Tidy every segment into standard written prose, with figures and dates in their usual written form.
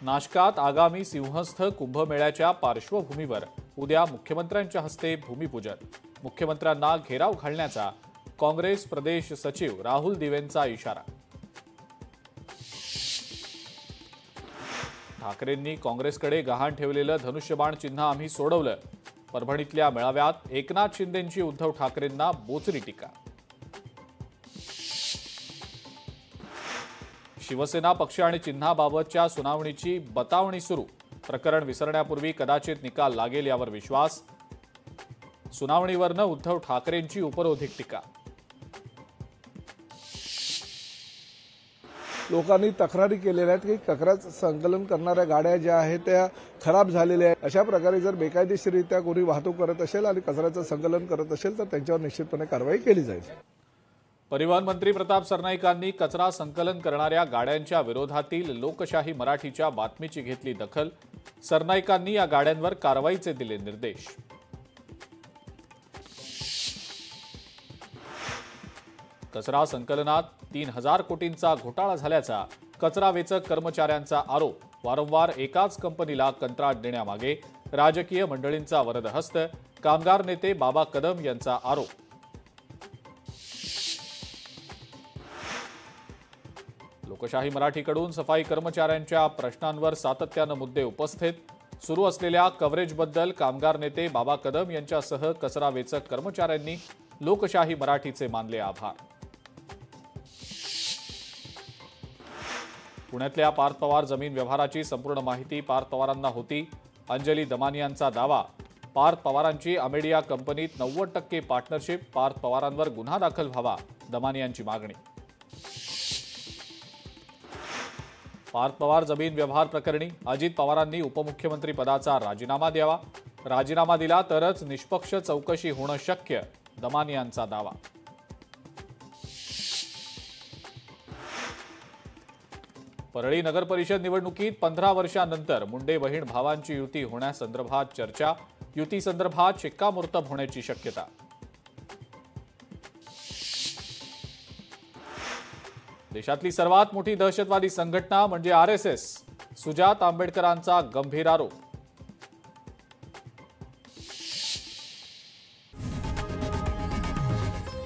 नाशकात आगामी सिंहस्थ कुंभमेळ्याच्या पार्श्वभूमीवर उद्या मुख्यमंत्र्यांच्या हस्ते भूमिपूजन। मुख्यमंत्र्यांना घेराव घालण्याचा काँग्रेस प्रदेश सचिव राहुल दिवेंचा इशारा। ठाकरेंनी काँग्रेसकडे गहाण ठेवलेलं धनुष्यबाण चिन्ह आम्ही सोडवलं। परभणीतल्या मेळाव्यात एकनाथ शिंदेंची उद्धव ठाकरेंना बोचरी टीका। शिवसेना पक्ष आणि चिन्हाबाबतच्या सुनावणीची बतावणी सुरू। प्रकरण विसरण्यापूर्वी कदाचित निकाल लागेल यावर विश्वास। सुनावणीवरनं उद्धव ठाकरेंची उपरोधिक टीका। लोकांनी तक्रारी केलेल्या आहेत की तक्रार संकलन करणाऱ्या गाड्या ज्या आहेत त्या खराब झालेल्या आहेत। अशा प्रकारे जर बेकायदेशीररित्या कोणी वाहतूक करत असेल आणि कचऱ्याचं संकलन करत असेल तर त्यांच्यावर निश्चितपणे कारवाई केली जाईल। परिवहन मंत्री प्रताप सरनाईकांनी कचरा संकलन करणाऱ्या गाड्यांच्या विरोधातील लोकशाही मराठीच्या बातमीची घेतली दखल। सरनाईकांनी या गाड्यांवर कारवाईचे दिले निर्देश। कचरा संकलनात 3000 कोटींचा घोटाळा झाल्याचा कचरा वेचक कर्मचाऱ्यांचा आरोप। वारंवार एकाच कंपनीला कंत्राट देण्यामागे राजकीय मंडळींचा वरदहस्त। कामगार नेते बाबा कदम यांचा आरोप। लोकशाही मराठीकडून सफाई कर्मचाऱ्यांच्या प्रश्नांवर सातत्यानं मुद्दे उपस्थित। सुरू असलेल्या कव्हरेजबद्दल कामगार नेते बाबा कदम यांच्यासह कचरा वेचक कर्मचाऱ्यांनी लोकशाही मराठीचे मानले आभार। पुण्यातल्या पार्थ पवार जमीन व्यवहाराची संपूर्ण माहिती पार्थ पवारांना होती। अंजली दमानियांचा दावा। पार्थ पवारांची अमेडिया कंपनीत 90% पार्टनरशिप। पार्थ पवारांवर गुन्हा दाखल व्हावा दमानियांची मागणी। पार्थ पवार जमीन व्यवहार प्रकरणी अजित पवारांनी उपमुख्यमंत्री पदाचा राजीनामा द्यावा। राजीनामा दिला तरच निष्पक्ष चौकशी होणं शक्य दमानियांचा दावा। परळी नगर परिषद निवडणुकीत 15 वर्षांनंतर मुंडे बहीण भावांची युती होण्यासंदर्भात चर्चा। युतीसंदर्भात शिक्कामोर्तब होण्याची शक्यता। देशातली सर्वात मोठी दहशतवादी संघटना म्हणजे आरएसएस। सुजात आंबेडकरांचा गंभीर आरोप।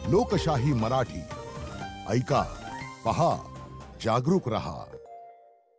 लोकशाही मराठी ऐका, पहा, जागरूक रहा।